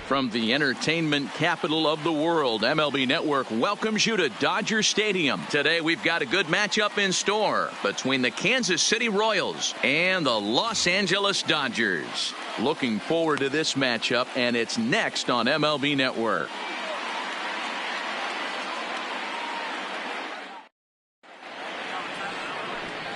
From the entertainment capital of the world, MLB Network welcomes you to Dodger Stadium. Today we've got a good matchup in store between the Kansas City Royals and the Los Angeles Dodgers. Looking forward to this matchup, and it's next on MLB Network.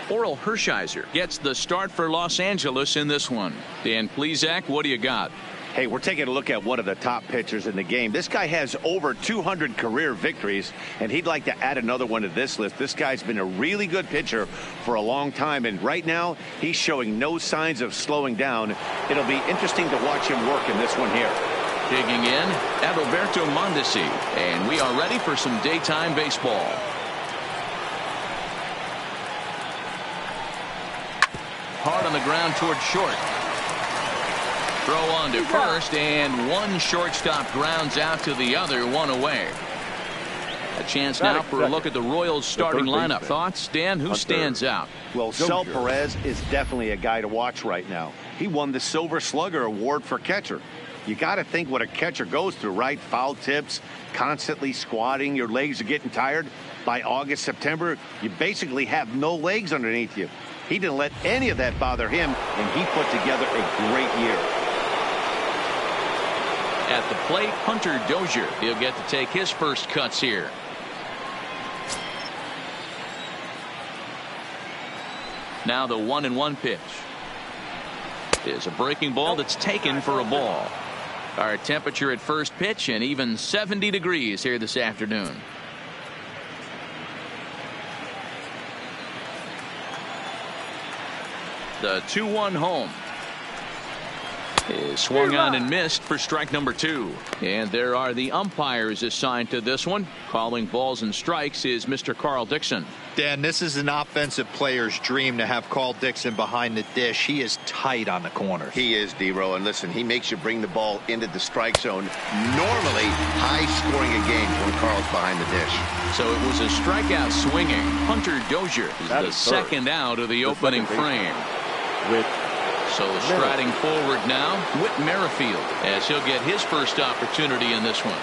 Oral Hershiser gets the start for Los Angeles in this one. Dan Plesac, what do you got? Hey, we're taking a look at one of the top pitchers in the game. This guy has over 200 career victories, and he'd like to add another one to this list. This guy's been a really good pitcher for a long time, and right now he's showing no signs of slowing down. It'll be interesting to watch him work in this one here. Digging in, Adalberto Mondesi, and we are ready for some daytime baseball. Hard on the ground towards short. Throw on to first, and one shortstop grounds out to the other, one away. A chance now for a look at the Royals starting lineup. Thoughts, Dan? Who stands out? Well, Sel Perez is definitely a guy to watch right now. He won the Silver Slugger Award for catcher. You got to think what a catcher goes through, right? Foul tips, constantly squatting, your legs are getting tired. By August, September, you basically have no legs underneath you. He didn't let any of that bother him, and he put together a great year. At the plate, Hunter Dozier. He'll get to take his first cuts here. Now the 1-1 pitch is a breaking ball that's taken for a ball. Our temperature at first pitch, and even 70 degrees here this afternoon. The 2-1 home is swung on and missed for strike number 2. And there are the umpires assigned to this one. Calling balls and strikes is Mr. Carl Dixon. Dan, this is an offensive player's dream to have Carl Dixon behind the dish. He is tight on the corners. He is, D-Row, and listen, he makes you bring the ball into the strike zone. Normally high scoring a game when Carl's behind the dish. So it was a strikeout swinging. Hunter Dozier is the second out of the opening frame. So striding forward now, Whit Merrifield, as he'll get his first opportunity in this one.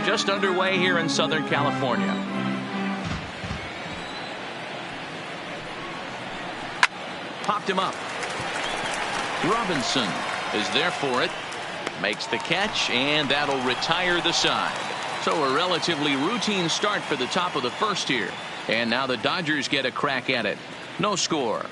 Just underway here in Southern California. Popped him up. Robinson is there for it. Makes the catch, and that'll retire the side. So a relatively routine start for the top of the first here. And now the Dodgers get a crack at it. No score.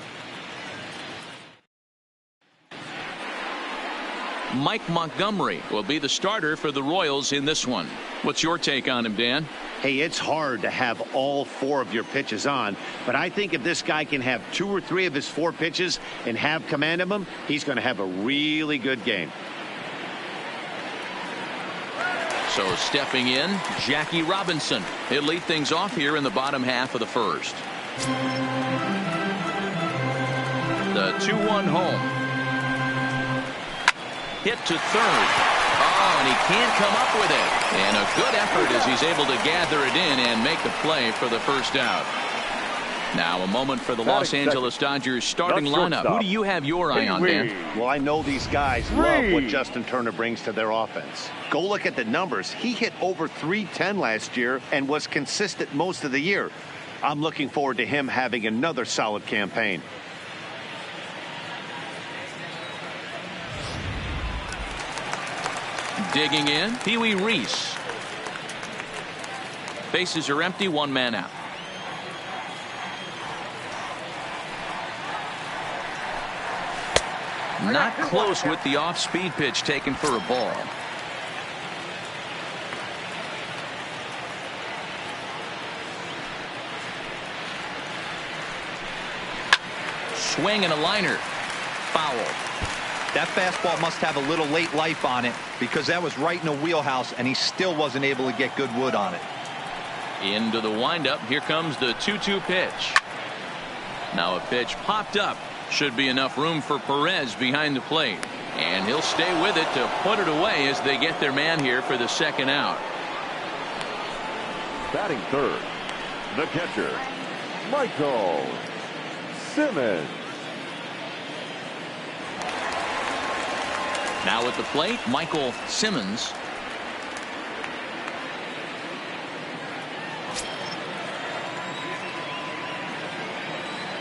Mike Montgomery will be the starter for the Royals in this one. What's your take on him, Dan? Hey, it's hard to have all 4 of your pitches on, but I think if this guy can have 2 or 3 of his 4 pitches and have command of them, he's going to have a really good game. So stepping in, Jackie Robinson. He'll lead things off here in the bottom half of the first. The 2-1 home. Hit to third. Oh, and he can't come up with it. And a good effort as he's able to gather it in and make the play for the first out. Now a moment for the Los Angeles Dodgers starting lineup. Who do you have your eye on, Dan? Well, I know these guys love what Justin Turner brings to their offense. Go look at the numbers. He hit over .310 last year and was consistent most of the year. I'm looking forward to him having another solid campaign. Digging in, Pee Wee Reese. Bases are empty, 1 man out. Not close with the off-speed pitch taken for a ball. Swing and a liner. Foul. That fastball must have a little late life on it, because that was right in the wheelhouse and he still wasn't able to get good wood on it. Into the windup. Here comes the 2-2 pitch. Now a pitch popped up. Should be enough room for Perez behind the plate. And he'll stay with it to put it away as they get their man here for the second out. Batting third, the catcher, Michael Simmons. Now at the plate, Michael Simmons.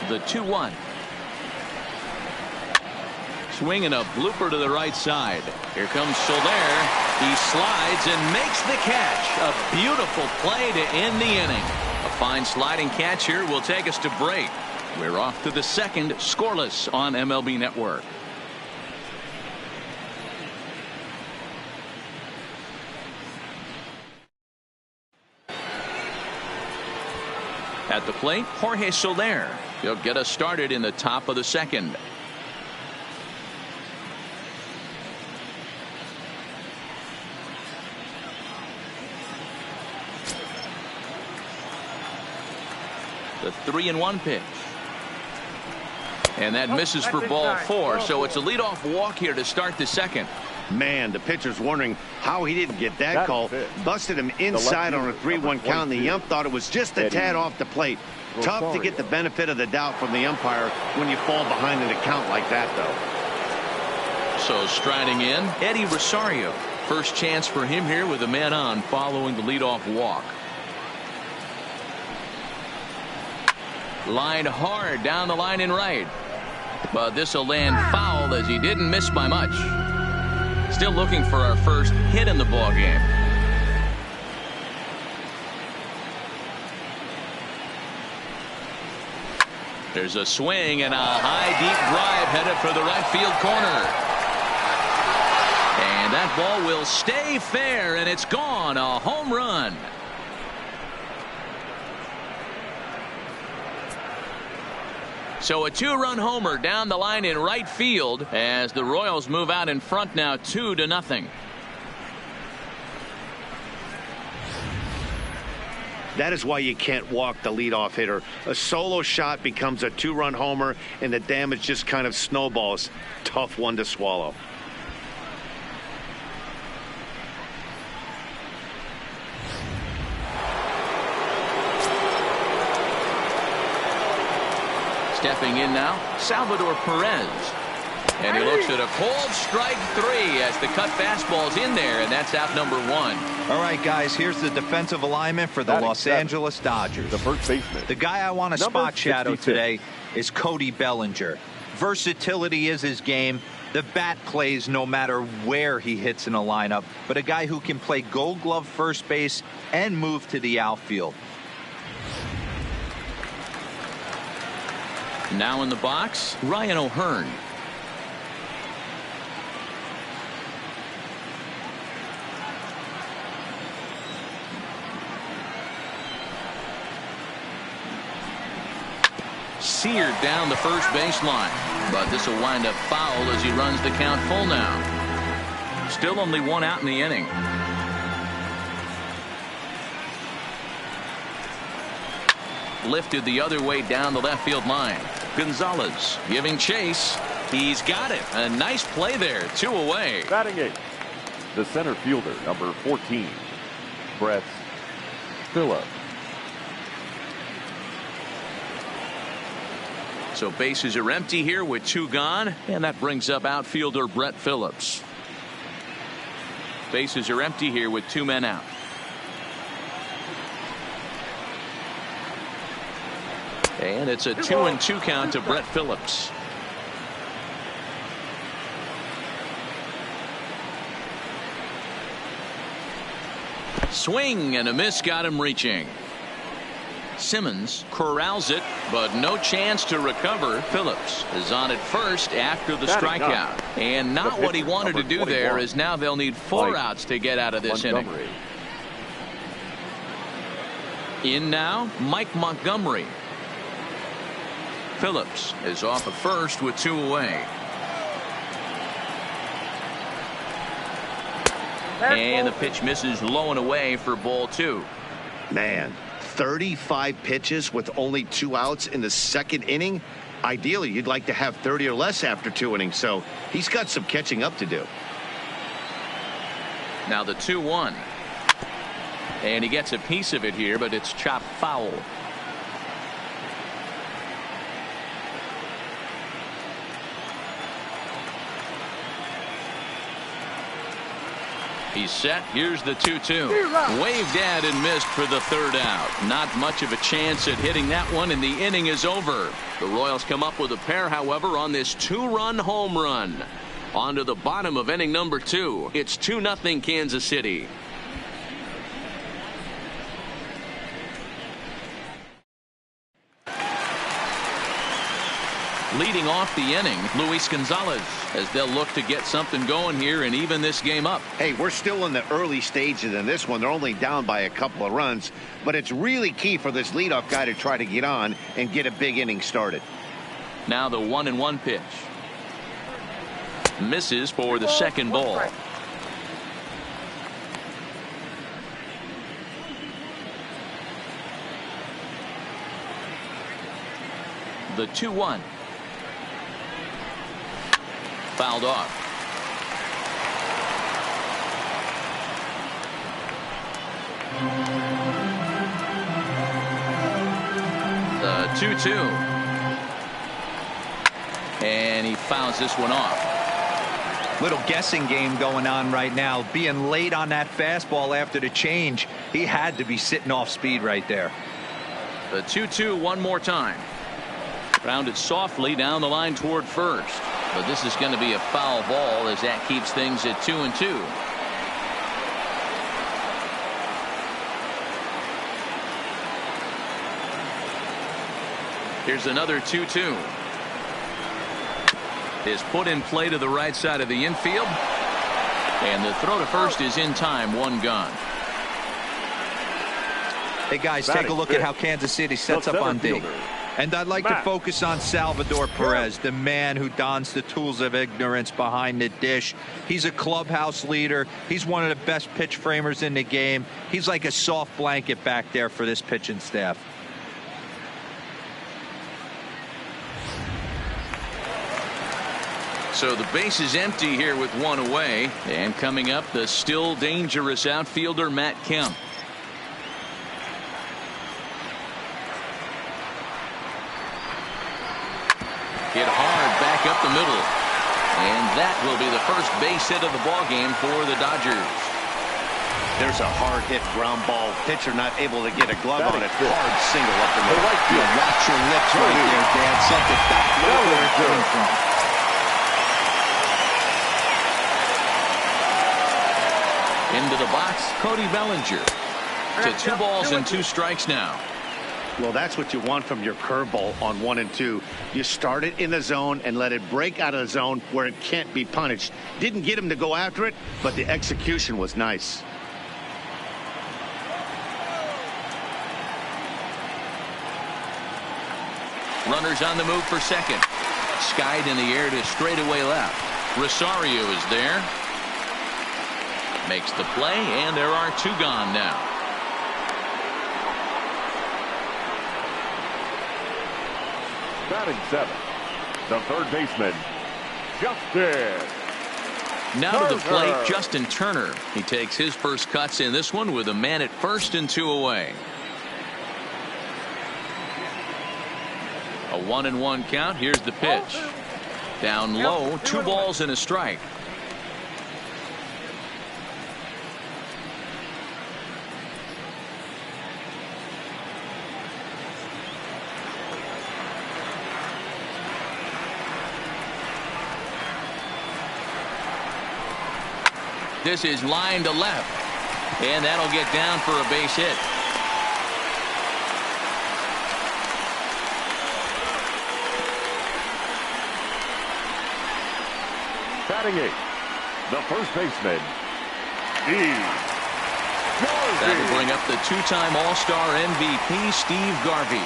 The 2-1. Swing and a blooper to the right side. Here comes Soler. He slides and makes the catch. A beautiful play to end the inning. A fine sliding catch here will take us to break. We're off to the second, scoreless on MLB Network. At the plate, Jorge Soler. He'll get us started in the top of the second. The 3-1 pitch. And that misses for ball 4, so it's a leadoff walk here to start the second. Man, the pitcher's wondering how he didn't get that call. Busted him inside on a 3-1 count, and the ump thought it was just a tad off the plate. Tough to get the benefit of the doubt from the umpire when you fall behind in a count like that, though. So striding in, Eddie Rosario. First chance for him here with a man on following the leadoff walk. Lined hard down the line in right. But this will land foul as he didn't miss by much. Still looking for our first hit in the ball game. There's a swing and a high deep drive headed for the right field corner. And that ball will stay fair, and it's gone. A home run. So a 2-run homer down the line in right field as the Royals move out in front now 2-0. That is why you can't walk the leadoff hitter. A solo shot becomes a 2-run homer, and the damage just kind of snowballs. Tough one to swallow. Stepping in now, Salvador Perez. And he looks at a cold strike 3 as the cut fastball's in there, and that's out number 1. All right, guys, here's the defensive alignment for the Los Angeles Dodgers. The first baseman. The guy I want to spot shadow today is Cody Bellinger. Versatility is his game. The bat plays no matter where he hits in a lineup, but a guy who can play Gold Glove first base and move to the outfield. Now in the box, Ryan O'Hearn. Seared down the first baseline, but this will wind up foul as he runs the count full now. Still only 1 out in the inning. Lifted the other way down the left field line. Gonzalez giving chase. He's got it. A nice play there. 2 away. Batting 8, the center fielder, number 14, Brett Phillips. So bases are empty here with 2 gone, and that brings up outfielder Brett Phillips. Bases are empty here with 2 men out. And it's a 2-2 count to Brett Phillips. Swing and a miss got him reaching. Simmons corrals it, but no chance to recover. Phillips is on at first after the strikeout. And not what he wanted to do there, as now they'll need 4 outs to get out of this inning. In now, Mike Montgomery. Phillips is off at first with 2 away. And the pitch misses low and away for ball 2. Man, 35 pitches with only 2 outs in the second inning. Ideally, you'd like to have 30 or less after 2 innings, so he's got some catching up to do. Now the 2-1. And he gets a piece of it here, but it's chopped foul. He's set. Here's the 2-2. Waved at and missed for the third out. Not much of a chance at hitting that one, and the inning is over. The Royals come up with a pair, however, on this 2-run home run. On to the bottom of inning number 2. It's 2-0 Kansas City. Leading off the inning, Luis Gonzalez, as they'll look to get something going here and even this game up. Hey, we're still in the early stages in this one. They're only down by a couple of runs, but it's really key for this leadoff guy to try to get on and get a big inning started. Now the 1-1 pitch. Misses for the second ball. The 2-1. Fouled off. The 2-2. And he fouls this one off. Little guessing game going on right now. Being late on that fastball after the change, he had to be sitting off speed right there. The 2-2 one more time. Grounded softly down the line toward first. But this is going to be a foul ball as that keeps things at 2-2. Here's another 2-2. Is put in play to the right side of the infield. And the throw to first is in time. One gone. Hey guys, take a look at how Kansas City sets up on D. And I'd like to focus on Salvador Perez, the man who dons the tools of ignorance behind the dish. He's a clubhouse leader. He's one of the best pitch framers in the game. He's like a soft blanket back there for this pitching staff. So the base is empty here with one away. And coming up, the still dangerous outfielder Matt Kemp. Hit hard back up the middle. And that will be the first base hit of the ball game for the Dodgers. There's a hard hit ground ball. Pitcher not able to get a glove on it. Hard single up the middle. Watch your lips right there, Dad. Sent it back where it came from. Into the box, Cody Bellinger. To 2 balls and 2 strikes now. Well, that's what you want from your curveball on 1 and 2. You start it in the zone and let it break out of the zone where it can't be punished. Didn't get him to go after it, but the execution was nice. Runners on the move for second. Skied in the air to straightaway left. Rosario is there. Makes the play, and there are 2 gone now. Batting 7th, the third baseman, Justin Now Turner. to the plate, Justin Turner. He takes his first cuts in this one with a man at first and 2 away. A 1-1 count. Here's the pitch. Down low, 2 balls and a strike. This is line to left. And that'll get down for a base hit. Batting 8th, the first baseman, That'll bring up the 2-time All-Star MVP, Steve Garvey.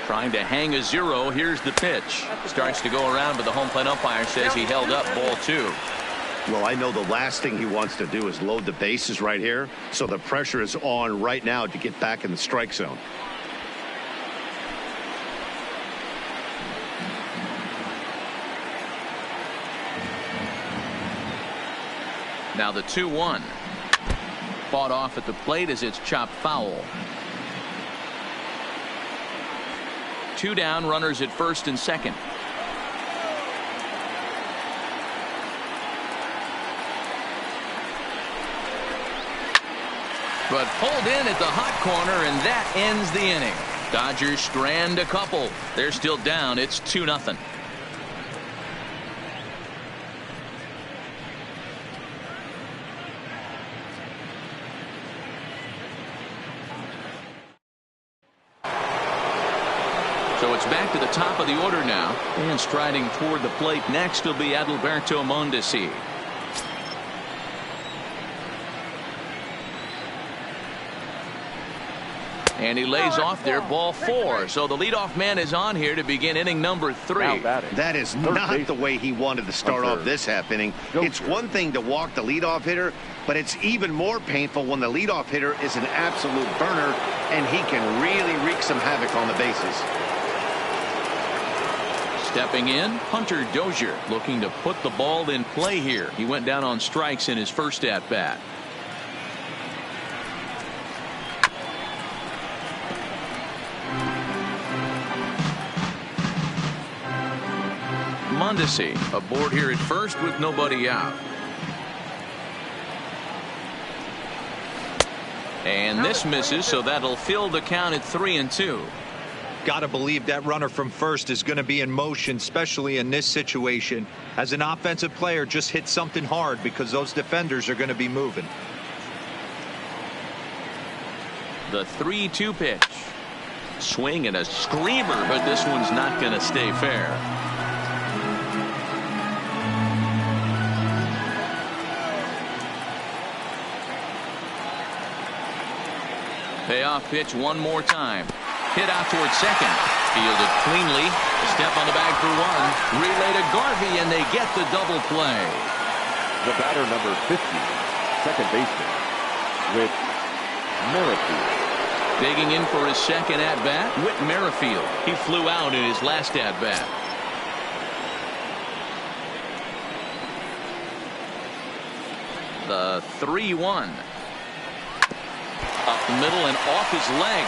Trying to hang a 0. Here's the pitch. Starts to go around, but the home plate umpire says he held up ball 2. Well, I know the last thing he wants to do is load the bases right here. So the pressure is on right now to get back in the strike zone. Now the 2-1. Fought off at the plate as it's chopped foul. 2 down, runners at first and second. But pulled in at the hot corner, and that ends the inning. Dodgers strand a couple. They're still down. It's 2-0. So it's back to the top of the order now. And striding toward the plate next will be Adalberto Mondesi. And he lays off there, ball 4. So the leadoff man is on here to begin inning number 3. That is not the way he wanted to start off this half inning. It's one thing to walk the leadoff hitter, but it's even more painful when the leadoff hitter is an absolute burner and he can really wreak some havoc on the bases. Stepping in, Hunter Dozier looking to put the ball in play here. He went down on strikes in his first at bat. Mondesi aboard here at first with nobody out. And this misses, so that'll fill the count at 3-2. Got to believe that runner from first is going to be in motion, especially in this situation. As an offensive player, just hit something hard because those defenders are going to be moving. The 3-2 pitch. Swing and a screamer, but this one's not going to stay fair. Payoff pitch one more time. Hit out towards second. Fielded cleanly. A step on the bag for 1. Relay to Garvey, and they get the double play. The batter, number 50, second baseman, Whit Merrifield. Digging in for his second at-bat, Whit Merrifield. He flew out in his last at-bat. The 3-1. Up the middle and off his leg.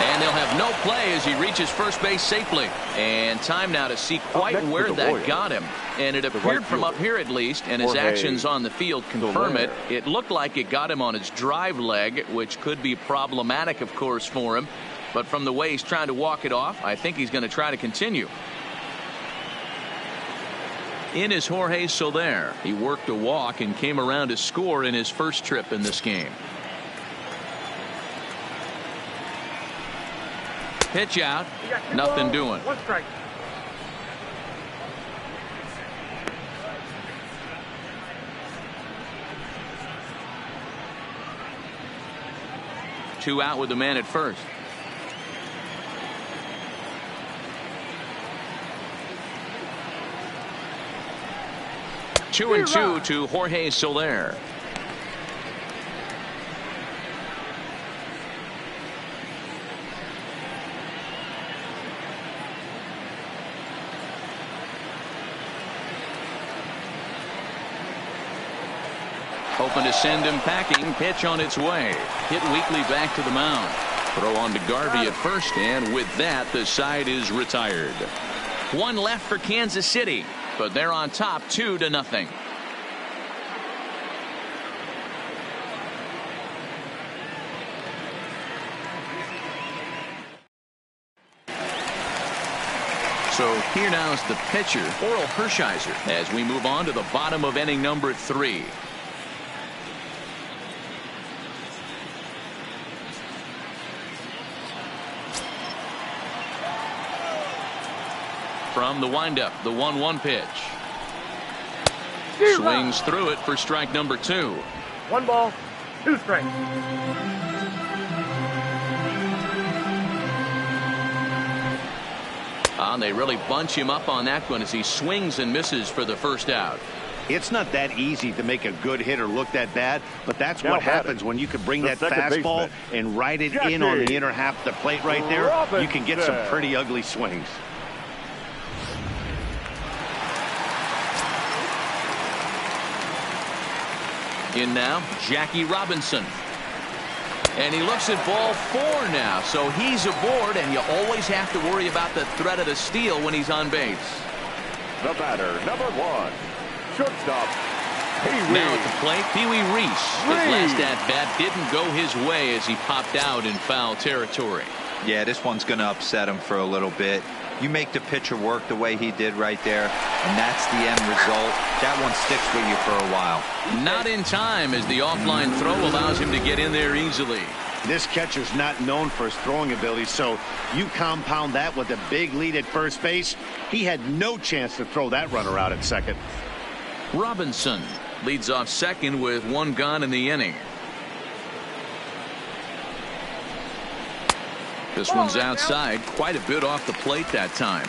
And they'll have no play as he reaches first base safely. And time now to see quite where that got him. And it appeared from up here at least, and his actions on the field confirm it. It looked like it got him on his drive leg, which could be problematic, of course, for him. But from the way he's trying to walk it off, I think he's going to try to continue. In is Jorge Soler. He worked a walk and came around to score in his first trip in this game. Pitch out. Nothing doing. 1 strike. Two out with the man at first. Two and two to Jorge Soler. Hoping to send him packing. Pitch on its way. Hit weakly back to the mound. Throw on to Garvey at first, and with that, the side is retired. One left for Kansas City, but they're on top 2-0. So here now is the pitcher, Orel Hershiser, as we move on to the bottom of inning number 3. From the windup, the 1-1 pitch. Swings through it for strike number 2. 1 ball, 2 strikes. And they really bunch him up on that one as he swings and misses for the first out. It's not that easy to make a good hitter look that bad, but that's what happens when you can bring that fastball and ride it in on the inner half of the plate right there. You can get some pretty ugly swings. In now, Jackie Robinson. And he looks at ball 4 now, so he's aboard, and you always have to worry about the threat of the steal when he's on base. The batter, number 1, shortstop, Pee-wee. Now at the plate, Pee-wee Reese. His last at-bat didn't go his way as he popped out in foul territory. Yeah, this one's going to upset him for a little bit. You make the pitcher work the way he did right there, and that's the end result. That one sticks with you for a while. Not in time as the offline throw allows him to get in there easily. This catcher's not known for his throwing ability, so you compound that with a big lead at first base. He had no chance to throw that runner out at second. Robinson leads off second with 1 gone in the inning. This one's outside, quite a bit off the plate that time.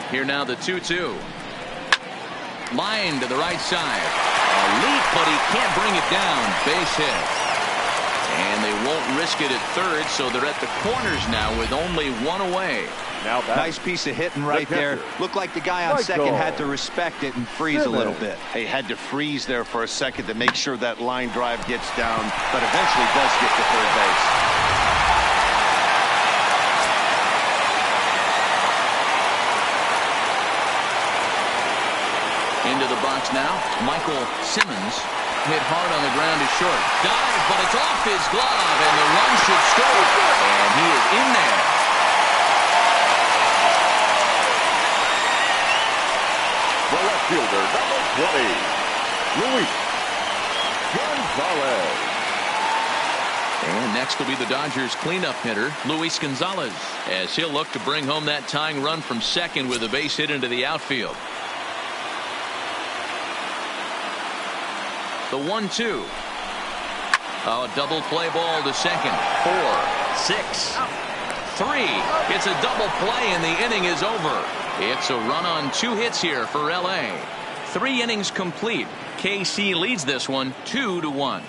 Here now the 2-2. Line to the right side. A leap, but he can't bring it down. Base hit. And they won't risk it at third, so they're at the corners now with only 1 away. Now nice piece of hitting right there. Looked like the guy on second had to respect it and freeze a little bit. He had to freeze there for a second to make sure that line drive gets down, but eventually does get to third base. Into the box now, Michael Simmons. Hit hard on the ground to short. Dive, but it's off his glove, and the run should score. And he is in there. The left fielder, number 20, Luis Gonzalez. And next will be the Dodgers cleanup hitter, Luis Gonzalez, as he'll look to bring home that tying run from second with a base hit into the outfield. The 1-2. A double play ball to second. 4, 6, 3. It's a double play and the inning is over. It's a run on 2 hits here for LA. 3 innings complete. KC leads this one 2-1.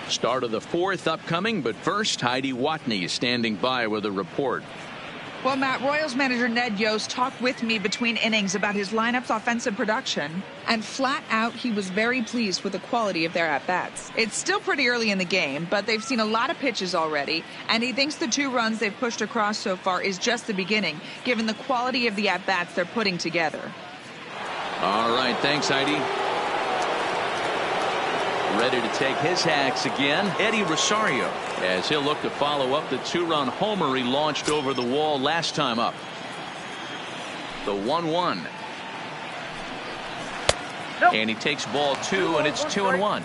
Start of the 4th upcoming, but first Heidi Watney is standing by with a report. Well, Matt, Royals manager Ned Yost talked with me between innings about his lineup's offensive production, and flat out he was very pleased with the quality of their at-bats. It's still pretty early in the game, but they've seen a lot of pitches already, and he thinks the 2 runs they've pushed across so far is just the beginning, given the quality of the at-bats they're putting together. All right, thanks, Heidi. Ready to take his hacks again, Eddie Rosario, as he'll look to follow up the 2-run homer he launched over the wall last time up. The 1-1. And he takes ball 2, and it's 2-1.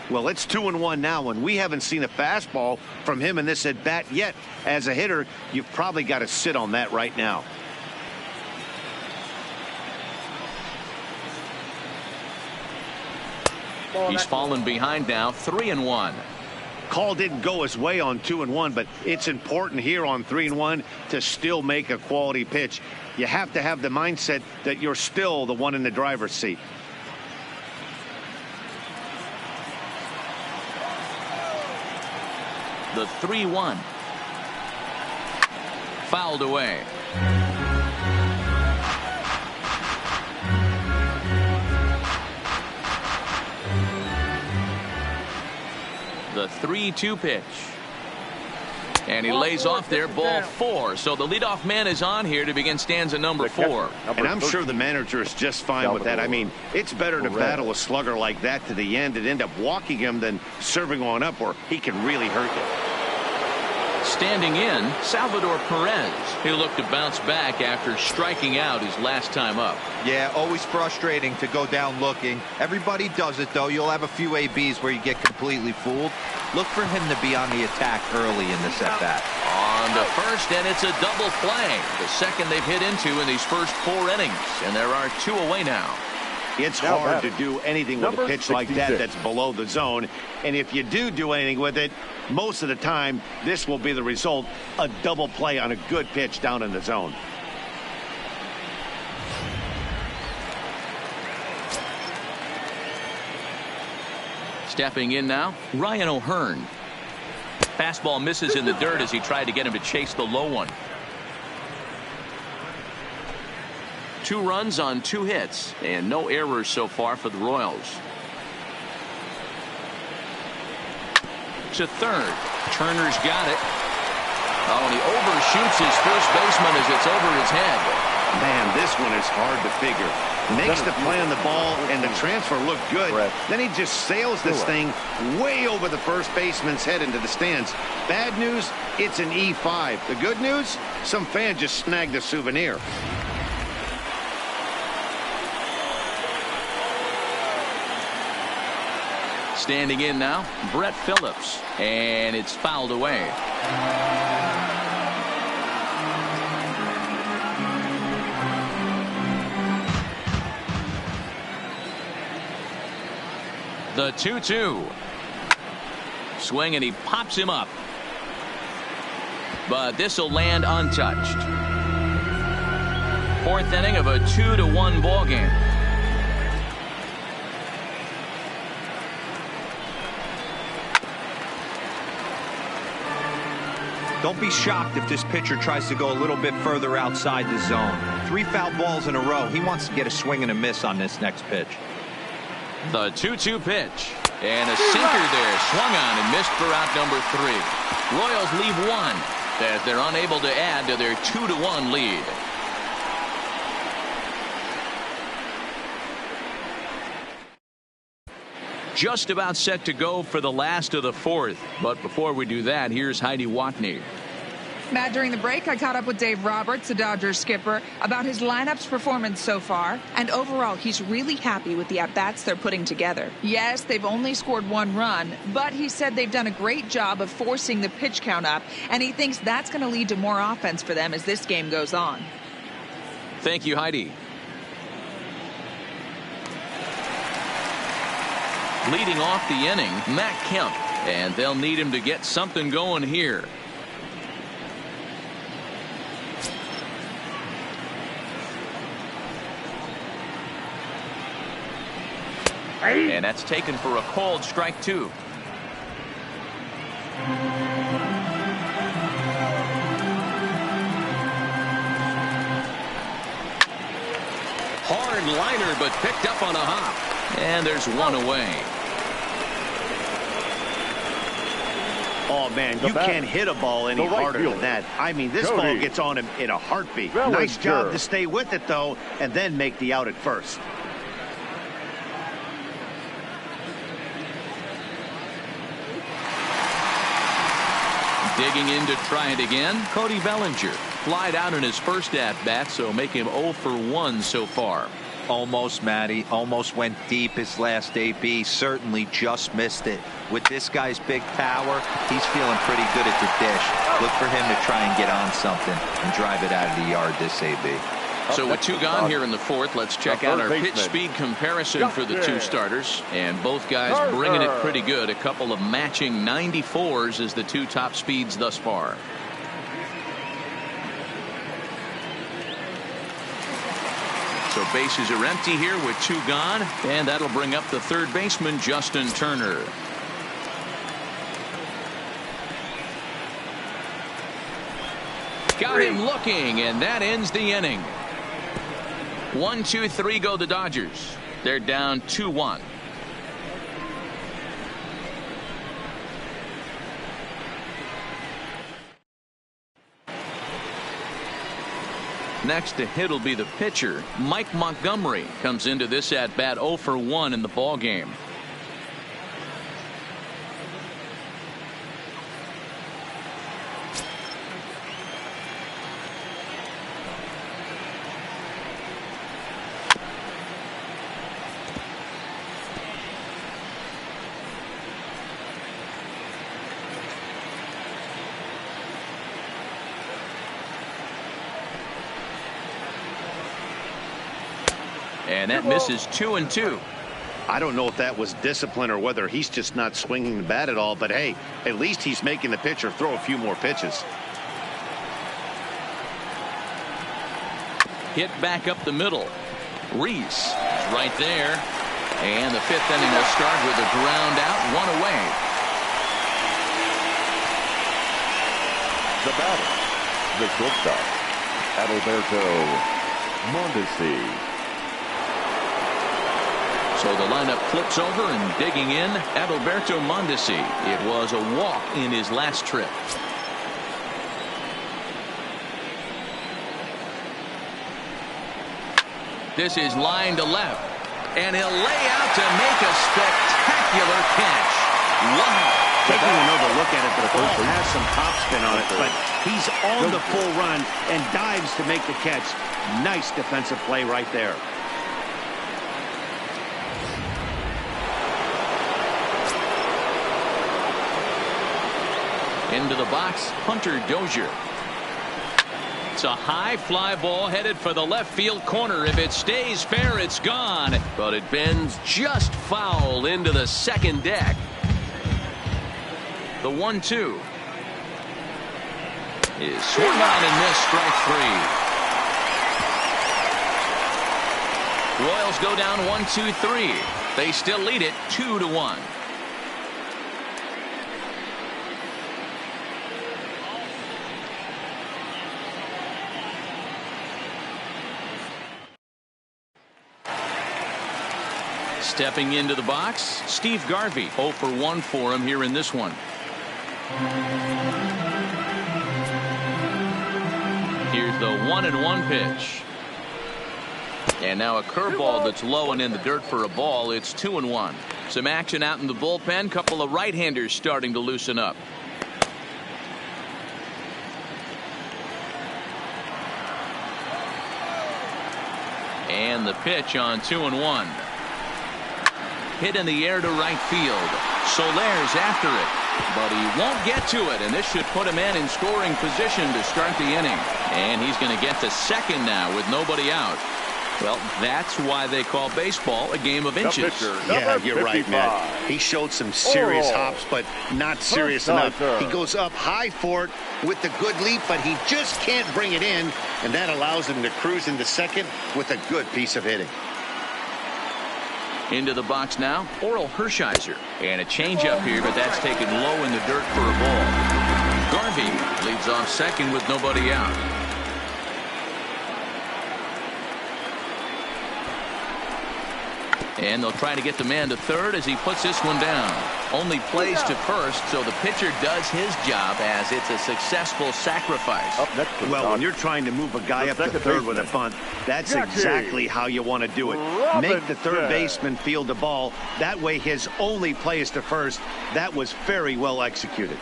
Well, it's 2-1 now, and we haven't seen a fastball from him in this at bat yet. As a hitter, you've probably got to sit on that right now. He's fallen behind now, 3-1. Call didn't go his way on 2-1, but it's important here on 3-1 to still make a quality pitch. You have to have the mindset that you're still the one in the driver's seat. The 3-1. Fouled away. The 3-2 pitch. And he lays off there, ball 4. So the leadoff man is on here to begin stanza number 4. And I'm sure the manager is just fine with that. I mean, it's better to battle a slugger like that to the end and end up walking him than serving on up where he can really hurt you. Standing in, Salvador Perez, who looked to bounce back after striking out his last time up. Yeah, always frustrating to go down looking. Everybody does it, though. You'll have a few ABs where you get completely fooled. Look for him to be on the attack early in this at-bat. On to first, and it's a double play. The second they've hit into in these first 4 innings, and there are 2 away now. It's Now hard to batting, do anything with a number pitch like that 66. that's below the zone. And if you do anything with it, most of the time, this will be the result, a double play on a good pitch down in the zone. Stepping in now, Ryan O'Hearn. Fastball misses in the dirt as he tried to get him to chase the low one. 2 runs on 2 hits and no errors so far for the Royals. To third. Turner's got it. Oh, and he overshoots his first baseman as it's over his head. Man, this one is hard to figure. Makes the play on the ball, and the transfer looked good. Then he just sails this thing way over the first baseman's head into the stands. Bad news, it's an E5. The good news, some fan just snagged a souvenir. Standing in now, Brett Phillips, and it's fouled away. The 2-2. Swing, and he pops him up. But this will land untouched. 4th inning of a 2-1 ball game. Don't be shocked if this pitcher tries to go a little bit further outside the zone. 3 foul balls in a row. He wants to get a swing and a miss on this next pitch. The 2-2 pitch. And a sinker there. Swung on and missed for out number 3. Royals leave 1 as they're unable to add to their 2-1 lead. Just about set to go for the last of the 4th. But before we do that, here's Heidi Watney. Matt, during the break, I caught up with Dave Roberts, the Dodgers skipper, about his lineup's performance so far. And overall, he's really happy with the at-bats they're putting together. Yes, they've only scored 1 run, but he said they've done a great job of forcing the pitch count up, and he thinks that's going to lead to more offense for them as this game goes on. Thank you, Heidi. Leading off the inning, Matt Kemp, and they'll need him to get something going here. And that's taken for a called strike 2. Hard liner, but picked up on a hop. And there's 1 away. Oh, man, you can't hit a ball any harder than that. I mean, this ball gets on him in a heartbeat. Nice job to stay with it, though, and then make the out at first. Digging in to try it again, Cody Bellinger. Flied out in his first at-bat, so make him 0 for 1 so far. Almost, Matty. Almost went deep his last AB. Certainly just missed it. With this guy's big power, he's feeling pretty good at the dish. Look for him to try and get on something and drive it out of the yard this AB. So with 2 gone here in the 4th, let's check out our pitch speed comparison for the 2 starters. And both guys bringing it pretty good. A couple of matching 94s as the 2 top speeds thus far. So bases are empty here with 2 gone, and that'll bring up the 3rd baseman, Justin Turner. Got him looking, and that ends the inning. 1-2-3 go the Dodgers. They're down 2-1. Next to hit will be the pitcher. Mike Montgomery comes into this at bat 0 for 1 in the ball game. And that misses 2-2. I don't know if that was discipline or whether he's just not swinging the bat at all, but hey, at least he's making the pitcher throw a few more pitches. Hit back up the middle. Reese is right there. And the 5th inning will start with a ground out, 1 away. The batter, the shortstop, Adalberto Mondesi. So the lineup flips over and digging in, Adalberto Mondesi. It was a walk in his last trip. This is line to left, and he'll lay out to make a spectacular catch. Wow. Taking another look at it, the ball has some topspin on it, but he's on the full run and dives to make the catch. Nice defensive play right there. Into the box, Hunter Dozier. It's a high fly ball headed for the left field corner. If it stays fair, it's gone. But it bends just foul into the second deck. The 1-2 is swung on and missed, strike 3. Royals go down 1-2-3. They still lead it 2-1. Stepping into the box, Steve Garvey. 0 for 1 for him here in this one. Here's the 1-1 pitch. And now a curveball that's low and in the dirt for a ball. It's 2-1. Some action out in the bullpen. Couple of right-handers starting to loosen up. And the pitch on 2-1. Hit in the air to right field. Soler's after it, but he won't get to it, and this should put him in scoring position to start the inning. And he's going to get to second now with nobody out. Well, that's why they call baseball a game of inches. Yeah, you're right, Matt. He showed some serious hops, but not serious enough. He goes up high for it with the good leap, but he just can't bring it in, and that allows him to cruise into second with a good piece of hitting. Into the box now, Oral Hershiser. And a changeup here, but that's taken low in the dirt for a ball. Garvey leads off second with nobody out. And they'll try to get the man to third as he puts this one down. Only plays to first, so the pitcher does his job as it's a successful sacrifice. Well, when you're trying to move a guy up to third with a bunt, that's exactly how you want to do it. Make the third baseman field the ball. That way his only play is to first. That was very well executed.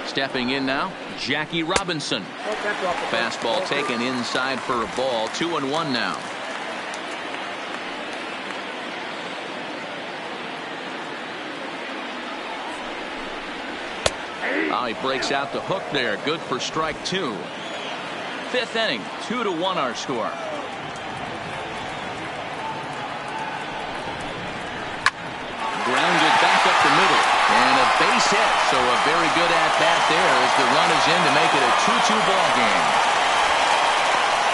Stepping in now, Jackie Robinson. Fastball taken inside for a ball. 2-1 now. Oh, he breaks out the hook there. Good for strike 2. 5th inning, 2-1 our score. Grounded back up the middle. And a base hit, so a very good at-bat there as the run is in to make it a 2-2 ball game.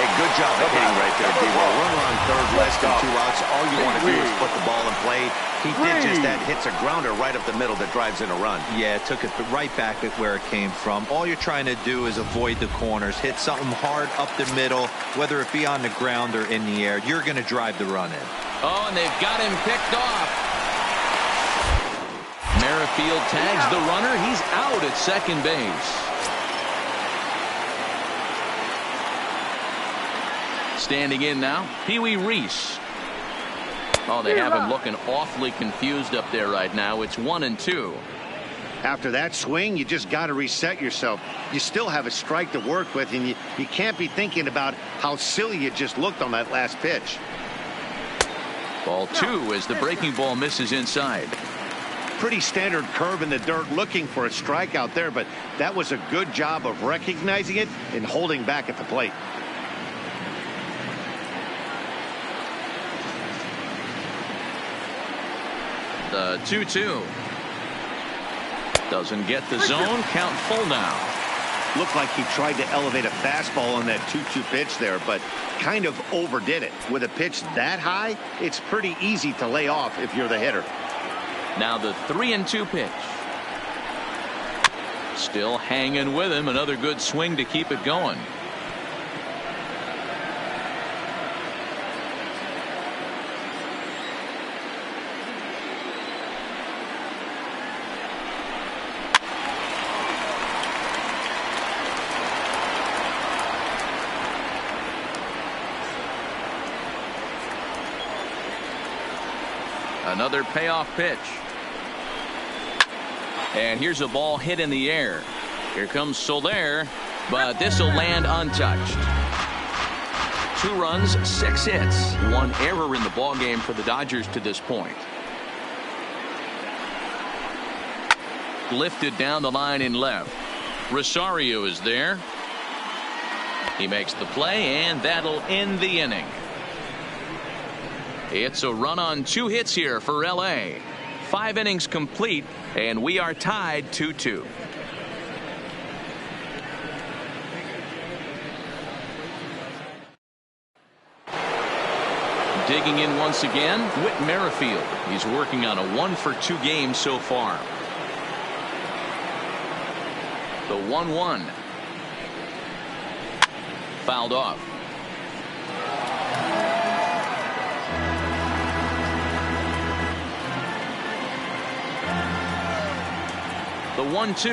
Hey, good job of hitting right there, D-Ball. Runner on third, less than 2 outs. All you want to do is put the ball in play. He did just that. Hits a grounder right up the middle that drives in a run. Yeah, took it right back at where it came from. All you're trying to do is avoid the corners. Hit something hard up the middle, whether it be on the ground or in the air. You're going to drive the run in. Oh, and they've got him picked off. Merrifield tags the runner. He's out at second base. Standing in now, Pee Wee Reese. Oh, they have him looking awfully confused up there right now. It's 1-2. After that swing, you just got to reset yourself. You still have a strike to work with, and you can't be thinking about how silly you just looked on that last pitch. Ball 2 as the breaking ball misses inside. Pretty standard curve in the dirt, looking for a strikeout there, but that was a good job of recognizing it and holding back at the plate. The 2-2. Doesn't get the zone. Count full now. Looked like he tried to elevate a fastball on that 2-2 pitch there, but kind of overdid it. With a pitch that high, it's pretty easy to lay off if you're the hitter. Now the 3-2 pitch. Still hanging with him. Another good swing to keep it going. Another payoff pitch. And here's a ball hit in the air. Here comes Soler, but this will land untouched. 2 runs, 6 hits. 1 error in the ballgame for the Dodgers to this point. Lifted down the line in left. Rosario is there. He makes the play, and that'll end the inning. It's a run on 2 hits here for LA. 5 innings complete, and we are tied 2-2. Digging in once again, Whit Merrifield. He's working on a 1-for-2 game so far. The 1-1. Fouled off. The 1-2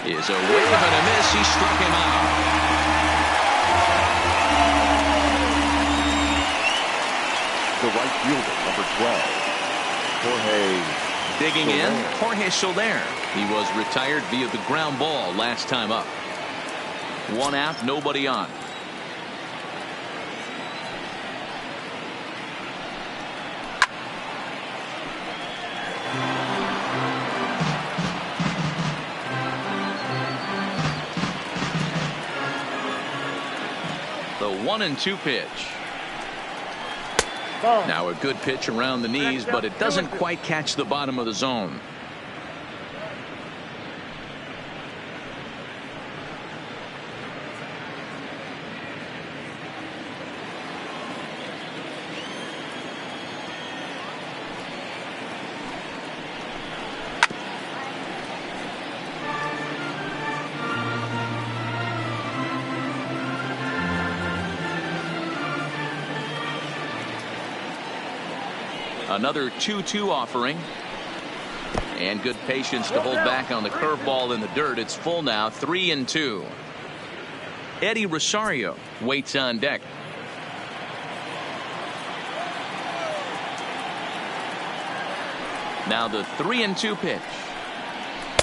is a wave and a miss. He struck him out. The right fielder, number 12, Jorge. Digging in, Jorge Soler. He was retired via the ground ball last time up. 1 out, nobody on. The 1-2 pitch. Now a good pitch around the knees, but it doesn't quite catch the bottom of the zone. Another 2-2 offering. And good patience to hold back on the curveball in the dirt. It's full now, 3-2. Eddie Rosario waits on deck. Now the 3-2 pitch.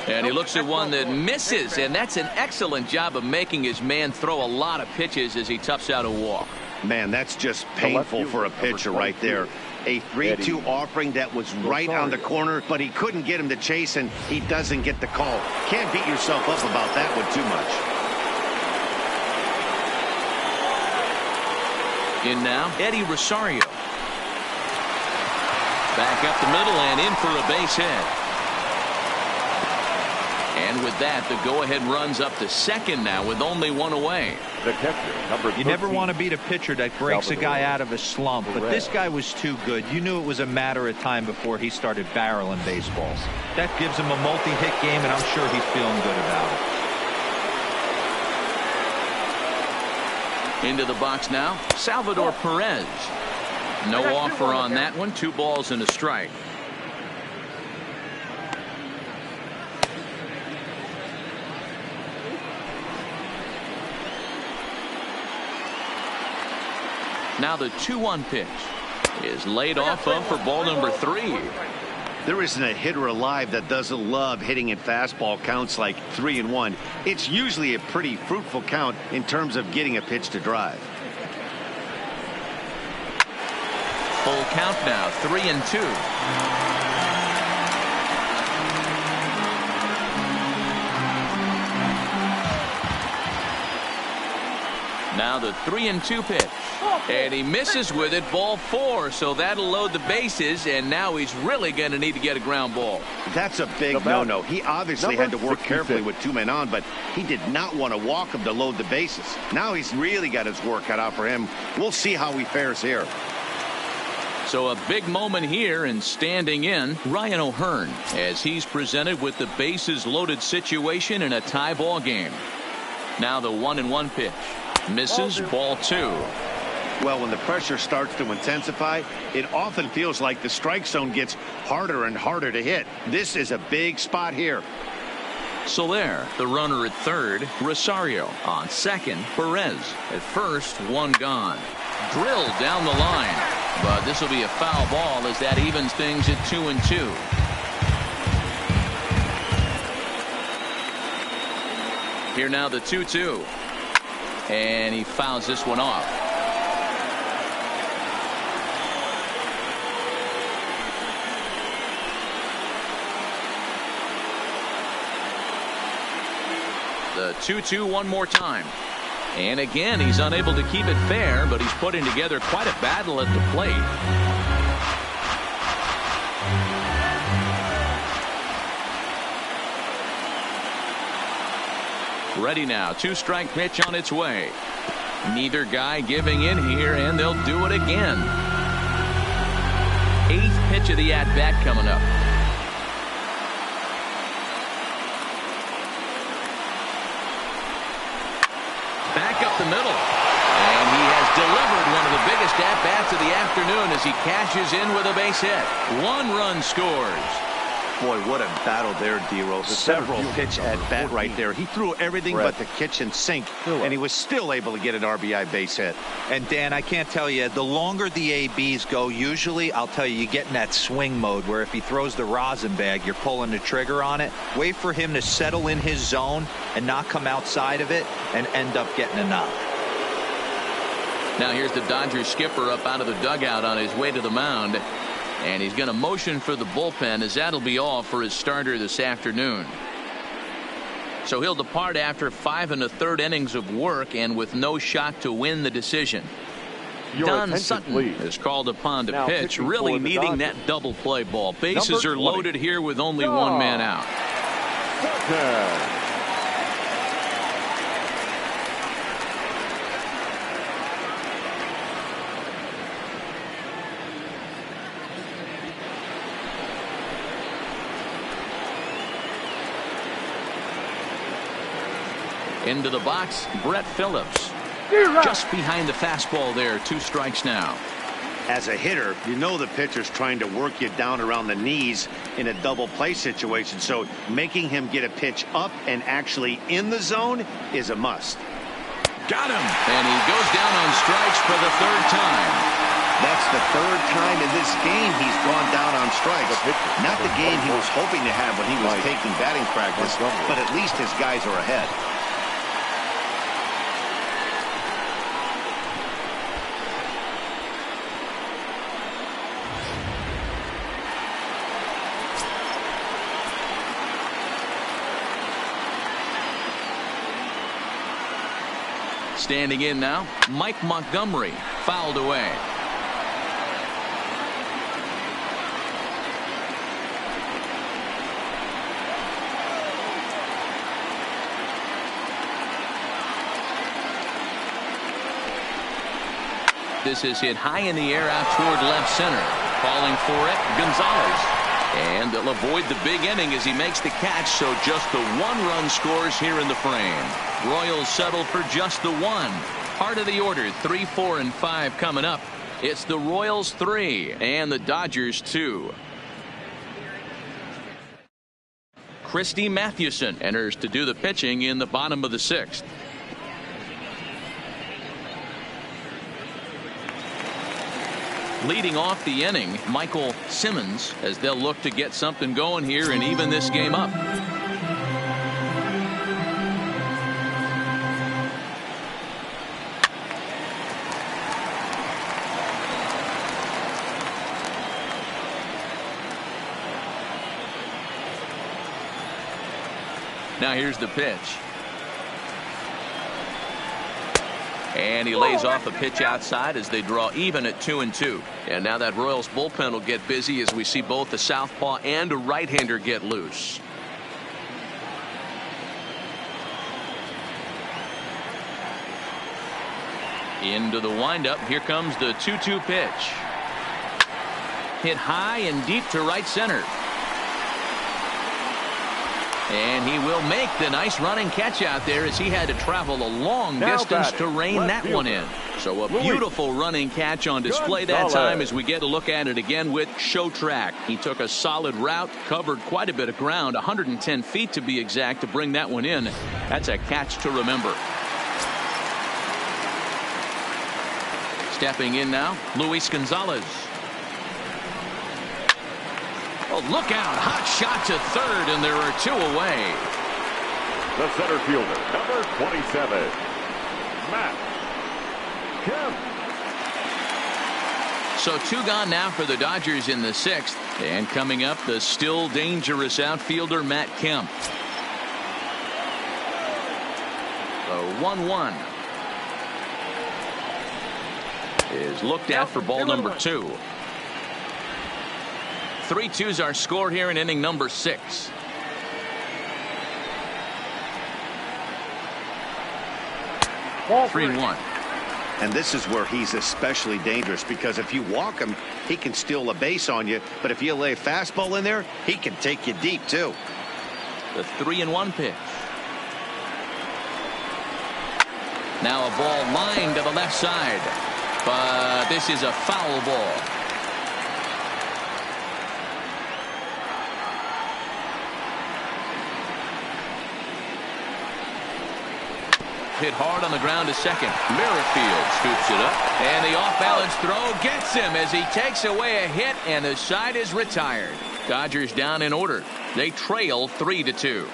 And he looks at one that misses, and that's an excellent job of making his man throw a lot of pitches as he toughs out a walk. Man, that's just painful for a pitcher right there. A 3-2 offering that was right on the corner, but he couldn't get him to chase, and he doesn't get the call. Can't beat yourself up about that one too much. In now, Eddie Rosario. Back up the middle and in for a base hit. And with that, the go-ahead runs up to second now with only 1 away. The catcher, number 13. You never want to beat a pitcher that breaks a guy out of a slump, but this guy was too good. You knew it was a matter of time before he started barreling baseballs. That gives him a multi-hit game, and I'm sure he's feeling good about it. Into the box now, Salvador Perez. No offer on that one. 2 balls and a strike. Now the 2-1 pitch is laid off of for ball number 3. There isn't a hitter alive that doesn't love hitting at fastball counts like 3-1. It's usually a pretty fruitful count in terms of getting a pitch to drive. Full count now, 3-2. Now the 3-2 pitch. And he misses with it, ball 4. So that'll load the bases, and now he's really going to need to get a ground ball. That's a big no-no. He obviously had to work carefully with 2 men on, but he did not want to walk him to load the bases. Now he's really got his work cut out for him. We'll see how he fares here. So a big moment here, and standing in, Ryan O'Hearn, as he's presented with the bases loaded situation in a tie ball game. Now the 1-1 pitch. Misses, ball 2. Well, when the pressure starts to intensify, it often feels like the strike zone gets harder and harder to hit. This is a big spot here. So there, the runner at third, Rosario. On second, Perez. At first, 1 gone. Drilled down the line. But this will be a foul ball as that evens things at 2-2. Here now the 2-2. And he fouls this one off. The 2-2 one more time. And again, he's unable to keep it fair, but he's putting together quite a battle at the plate. Ready now. 2-strike pitch on its way. Neither guy giving in here, and they'll do it again. 8th pitch of the at-bat coming up. Back up the middle. And he has delivered one of the biggest at-bats of the afternoon as he cashes in with a base hit. 1 run scores. Boy, what a battle there, D-Row. Several pitch at bat right there. He threw everything but the kitchen sink, and he was still able to get an RBI base hit. And Dan, I can't tell you, the longer the ABs go, usually, I'll tell you, you get in that swing mode where if he throws the rosin bag, you're pulling the trigger on it. Wait for him to settle in his zone and not come outside of it and end up getting a knock. Now here's the Dodgers skipper up out of the dugout on his way to the mound. And he's going to motion for the bullpen, as that'll be all for his starter this afternoon. So he'll depart after 5 1/3 innings of work and with no shot to win the decision. Don Sutton is called upon to pitch, really needing that double play ball. Bases are loaded here with only 1 man out. Into the box, Brett Phillips. Just behind the fastball there. 2 strikes now. As a hitter, you know the pitcher's trying to work you down around the knees in a double play situation. So making him get a pitch up and actually in the zone is a must. Got him. And he goes down on strikes for the 3rd time. That's the 3rd time in this game he's gone down on strikes. Not the game he was hoping to have when he was taking batting practice, but at least his guys are ahead. Standing in now, Mike Montgomery, fouled away. This is hit high in the air out toward left center. Calling for it, Gonzalez. And they'll avoid the big inning as he makes the catch, so just the 1 run scores here in the frame. Royals settle for just the 1. Part of the order, 3, 4, and 5 coming up. It's the Royals 3 and the Dodgers 2. Christy Mathewson enters to do the pitching in the bottom of the 6th. Leading off the inning, Michael Simmons, as they'll look to get something going here and even this game up. Now here's the pitch. And he lays off a pitch outside as they draw even at 2-2. And now that Royals bullpen will get busy as we see both a southpaw and a right-hander get loose. Into the windup. Here comes the 2-2 pitch. Hit high and deep to right center. And he will make the nice running catch out there as he had to travel a long distance to rein that one in. So a beautiful running catch on display that time as we get a look at it again with Show Track. He took a solid route, covered quite a bit of ground, 110 feet to be exact, to bring that one in. That's a catch to remember. Stepping in now, Luis Gonzalez. Oh, look out. Hot shot to third, and there are 2 away. The center fielder, number 27, Matt Kemp. So 2 gone now for the Dodgers in the 6th. And coming up, the still dangerous outfielder, Matt Kemp. The 1-1 is looked at for ball number 2. 3-2's our score here in inning number 6. Ball 3-1. And this is where he's especially dangerous, because if you walk him, he can steal a base on you. But if you lay a fastball in there, he can take you deep too. The 3-1 pitch. Now a ball lined to the left side, but this is a foul ball. Hit hard on the ground to second. Merrifield scoops it up, and the off-balance throw gets him as he takes away a hit, and the side is retired. Dodgers down in order. They trail 3-2.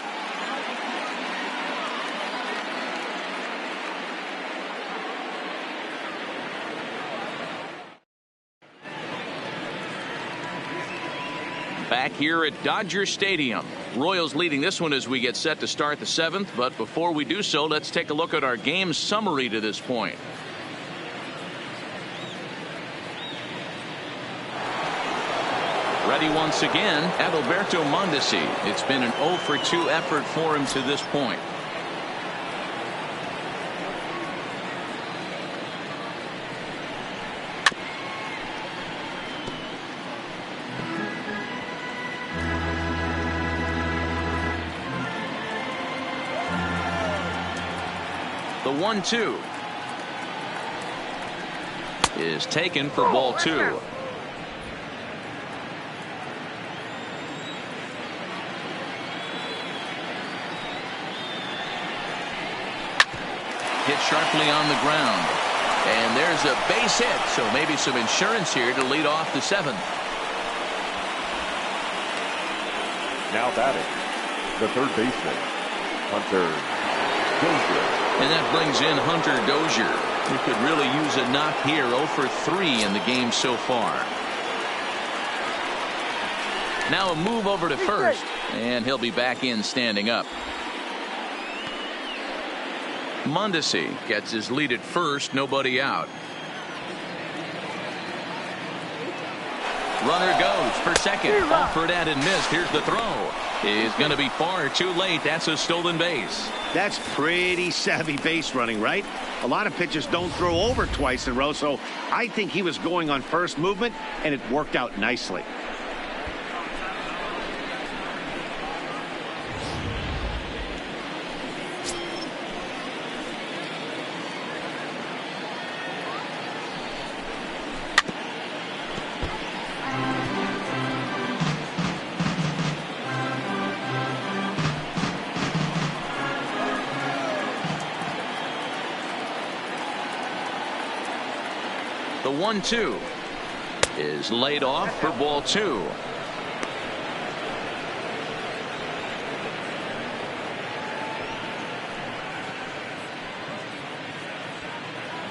Back here at Dodger Stadium. Royals leading this one as we get set to start the 7th. But before we do so, let's take a look at our game summary to this point. Ready once again, Adalberto Mondesi. It's been an 0-for-2 effort for him to this point. The 1-2 is taken for ball 2. Hit sharply on the ground, and there's a base hit, so maybe some insurance here to lead off the 7th. Now batting, the third baseman, Hunter Dozier. And that brings in Hunter Dozier, who could really use a knock here. 0-for-3 in the game so far. Now a move over to first, and he'll be back in standing up. Mondesi gets his lead at first, nobody out. Runner goes for second. Offered at and missed. Here's the throw. Is going to be far too late. That's a stolen base. That's pretty savvy base running, right? A lot of pitchers don't throw over twice in a row, so I think he was going on first movement, and it worked out nicely. The 1-2 is laid off for ball 2.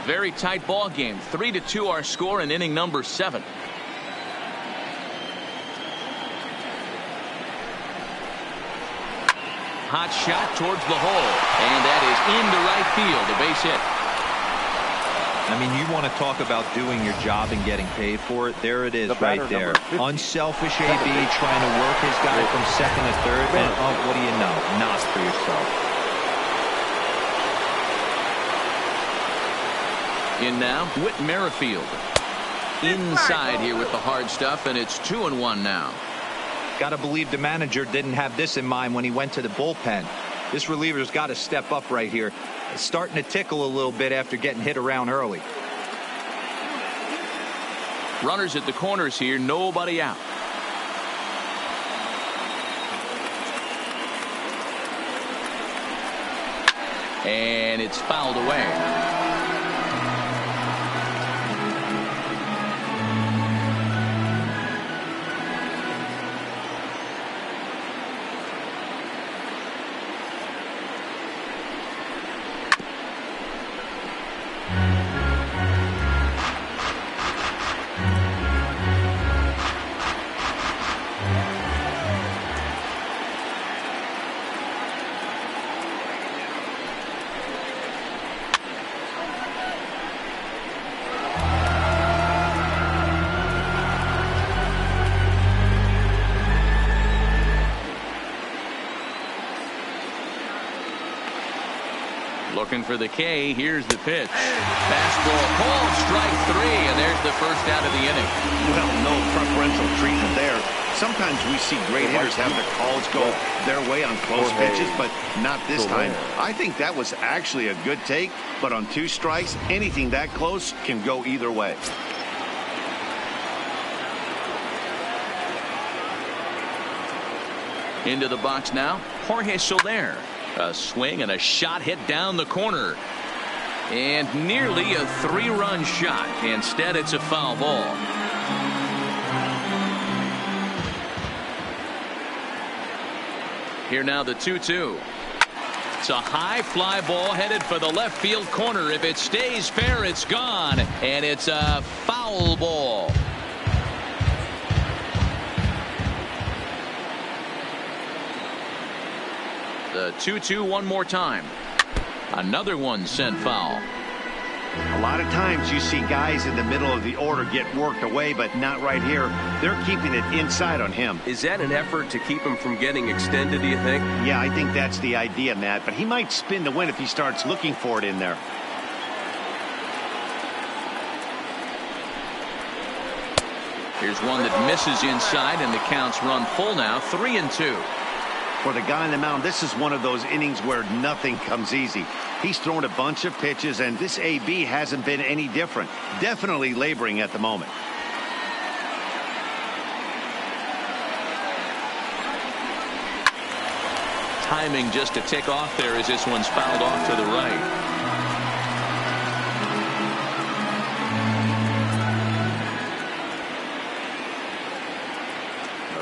Very tight ball game. 3-2 our score in inning number 7. Hot shot towards the hole. And that is into right field. A base hit. I mean, you want to talk about doing your job and getting paid for it. There it is right there. Unselfish AB trying to work his guy from second to third. And oh, what do you know? Not for yourself. In now, Whit Merrifield. Inside here with the hard stuff, and it's 2-1 now. Got to believe the manager didn't have this in mind when he went to the bullpen. This reliever's got to step up right here. It's starting to tickle a little bit after getting hit around early. Runners at the corners here, nobody out. And it's fouled away. Looking for the K. Here's the pitch. Fastball called, strike three, and there's the first out of the inning. Well, no preferential treatment there. Sometimes we see great hitters have the calls go their way on close pitches, but not this time. I think that was actually a good take, but on 2 strikes, anything that close can go either way. Into the box now, Jorge Soler. A swing and a shot hit down the corner. And nearly a 3-run shot. Instead, it's a foul ball. Here now the 2-2. It's a high fly ball headed for the left field corner. If it stays fair, it's gone. And it's a foul ball. The 2-2 one more time. Another one sent foul. A lot of times you see guys in the middle of the order get worked away, but not right here. They're keeping it inside on him. Is that an effort to keep him from getting extended, do you think? Yeah, I think that's the idea, Matt, but he might spin to win if he starts looking for it in there. Here's one that misses inside, and the count's run full now, 3-2. For the guy on the mound, this is one of those innings where nothing comes easy. He's thrown a bunch of pitches, and this AB hasn't been any different. Definitely laboring at the moment. Timing just to tick off there as this one's fouled off to the right.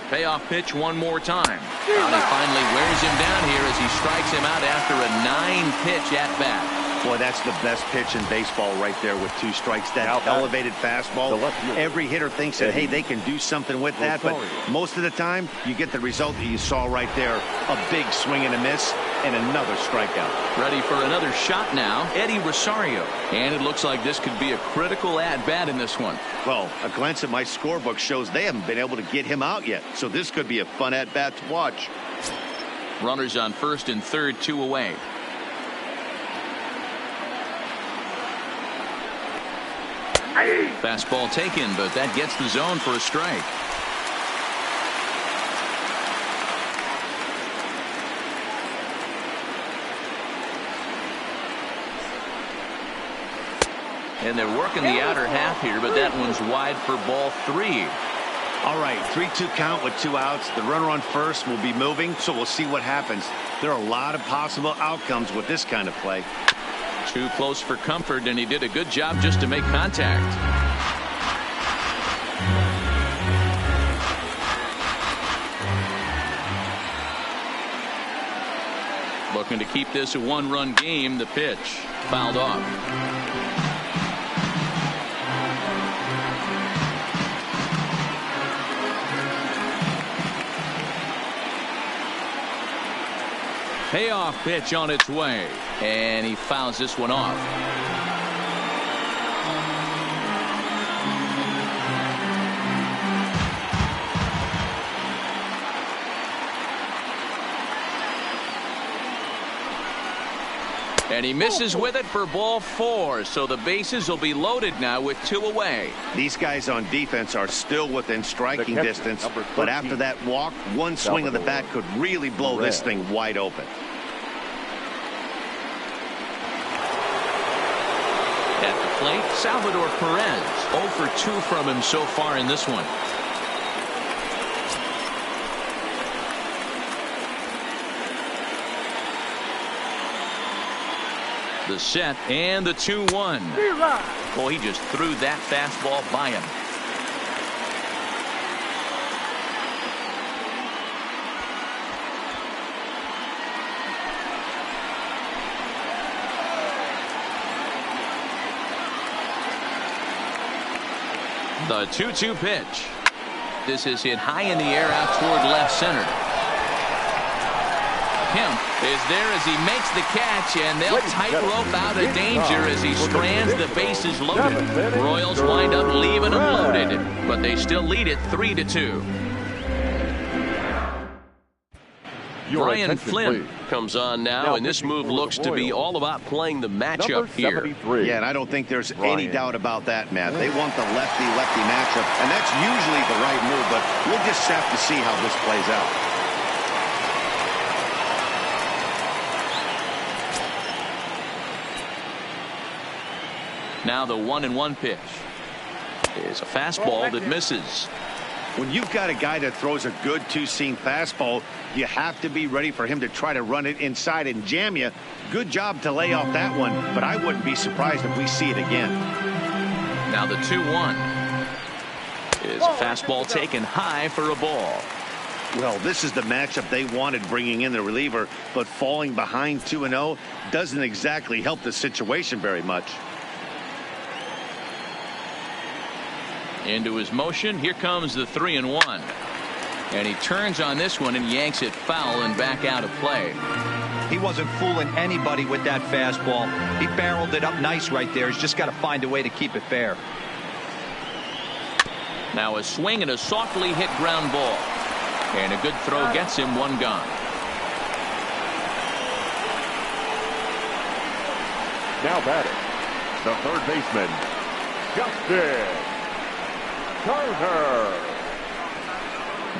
Payoff pitch one more time. Well, he finally wears him down here as he strikes him out after a 9-pitch at bat. Boy, that's the best pitch in baseball right there with 2 strikes. That elevated fastball. Every hitter thinks that, hey, they can do something with that, but most of the time you get the result that you saw right there. A big swing and a miss and another strikeout. Ready for another shot now, Eddie Rosario. And it looks like this could be a critical at-bat in this one. Well, a glance at my scorebook shows they haven't been able to get him out yet, so this could be a fun at-bat to watch. Runners on first and third, 2 away. Fastball taken, but that gets the zone for a strike. And they're working the outer half here, but that one's wide for ball 3. All right, 3-2 count with 2 outs. The runner on first will be moving, so we'll see what happens. There are a lot of possible outcomes with this kind of play. Too close for comfort, and he did a good job just to make contact. Looking to keep this a 1-run game. The pitch fouled off. Payoff pitch on its way. And he fouls this one off. And he misses with it for ball 4. So the bases will be loaded now with 2 away. These guys on defense are still within striking distance. But after that walk, one swing of the bat could really blow this thing wide open. At the plate, Salvador Perez. 0 for 2 from him so far in this one. The set and the 2-1. Well, he just threw that fastball by him. The 2-2 pitch. This is hit high in the air out toward left center. Kemp is there as he makes the catch, and they'll tightrope out of danger as he strands the bases loaded. Royals wind up leaving them loaded, but they still lead it 3-2. Brian Flynn comes on now, and this move looks to be all about playing the matchup here. Yeah, and I don't think there's any doubt about that, Matt. They want the lefty-lefty matchup, and that's usually the right move, but we'll just have to see how this plays out. Now the 1-1 pitch is a fastball that misses. When you've got a guy that throws a good two-seam fastball, you have to be ready for him to try to run it inside and jam you. Good job to lay off that one, but I wouldn't be surprised if we see it again. Now the 2-1 is a fastball taken high for a ball. Well, this is the matchup they wanted, bringing in the reliever, but falling behind 2-0 doesn't exactly help the situation very much. Into his motion. Here comes the 3-1. And he turns on this one and yanks it foul and back out of play. He wasn't fooling anybody with that fastball. He barreled it up nice right there. He's just got to find a way to keep it fair. Now a swing and a softly hit ground ball. And a good throw gets him one gone. Now batting, the third baseman, Justin Turner.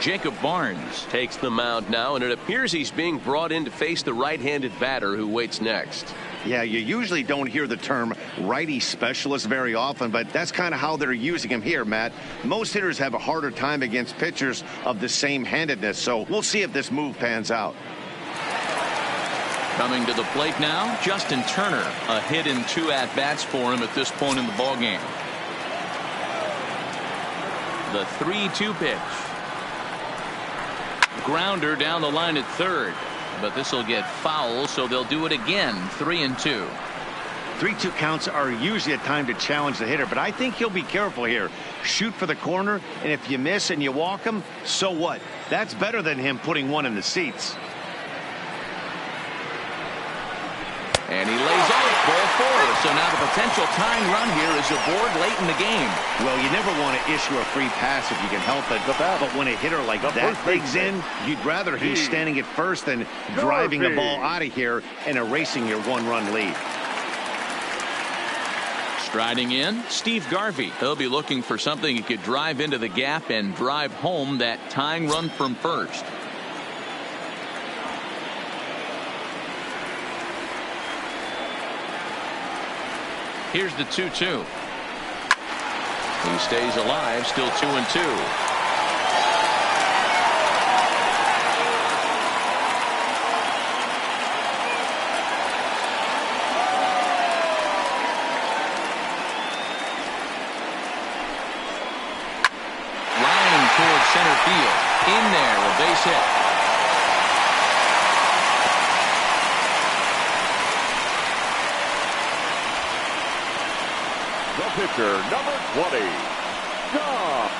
Jacob Barnes takes the mound now, and it appears he's being brought in to face the right-handed batter who waits next. Yeah, you usually don't hear the term righty specialist very often, but that's kind of how they're using him here, Matt. Most hitters have a harder time against pitchers of the same handedness, so we'll see if this move pans out. Coming to the plate now, Justin Turner. A hit in 2 at-bats for him at this point in the ballgame. The 3-2 pitch. Grounder down the line at third, but this will get foul, so they'll do it again. 3-2. 3-2 counts are usually a time to challenge the hitter, but I think he'll be careful here. Shoot for the corner, and if you miss and you walk him, so what? That's better than him putting one in the seats. And he lays off ball 4. So now the potential tying run here is aboard late in the game. Well, you never want to issue a free pass if you can help it. But when a hitter like that digs in, you'd rather he's standing at first than driving the ball out of here and erasing your 1-run lead. Striding in, Steve Garvey. He'll be looking for something he could drive into the gap and drive home that tying run from first. Here's the 2-2. He stays alive, still 2-2. Line towards center field. In there, a base hit. Pitcher number 20.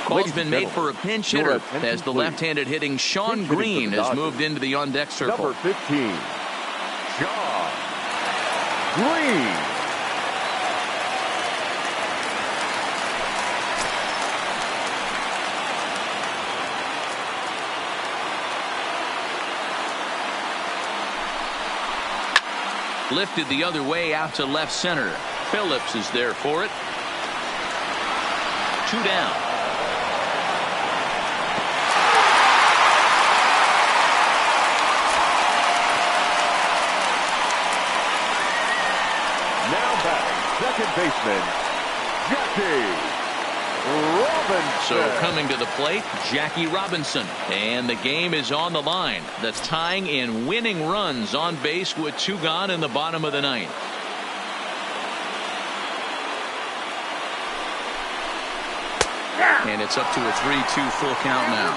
Call's been made for a pinch hitter as the left-handed hitting Sean Green has moved into the on-deck circle. Number 15. Shaw. Green. Lifted the other way out to left center. Phillips is there for it. 2 down. Now back, second baseman, Jackie Robinson. So coming to the plate, Jackie Robinson. And the game is on the line. The tying and winning runs on base with 2 gone in the bottom of the 9th. And it's up to a 3-2 full count now.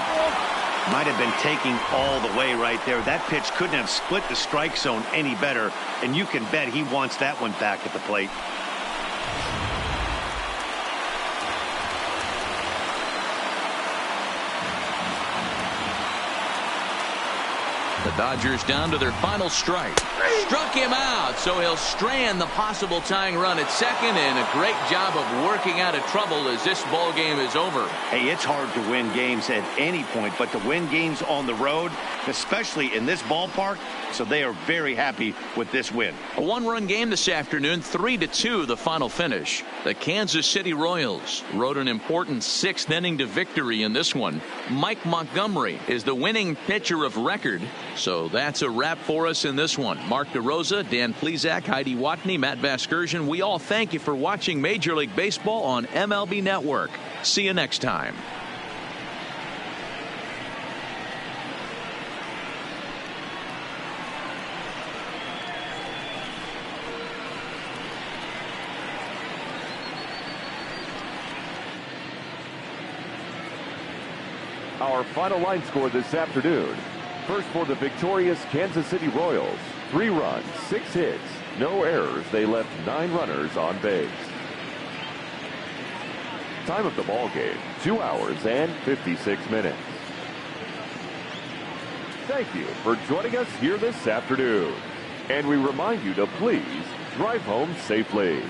Might have been taking all the way right there. That pitch couldn't have split the strike zone any better. And you can bet he wants that one back at the plate. The Dodgers down to their final strike. Struck him out, so he'll strand the possible tying run at second, and a great job of working out of trouble as this ball game is over. Hey, it's hard to win games at any point, but to win games on the road, especially in this ballpark, so they are very happy with this win. A 1-run game this afternoon, 3-2 the final finish. The Kansas City Royals rode an important 6th inning to victory in this one. Mike Montgomery is the winning pitcher of record. So that's a wrap for us in this one. Mark DeRosa, Dan Plesac, Heidi Watney, Matt Vasgersian. We all thank you for watching Major League Baseball on MLB Network. See you next time. Our final line score this afternoon. First for the victorious Kansas City Royals. 3 runs, 6 hits, no errors. They left 9 runners on base. Time of the ball game, 2 hours and 56 minutes. Thank you for joining us here this afternoon. And we remind you to please drive home safely.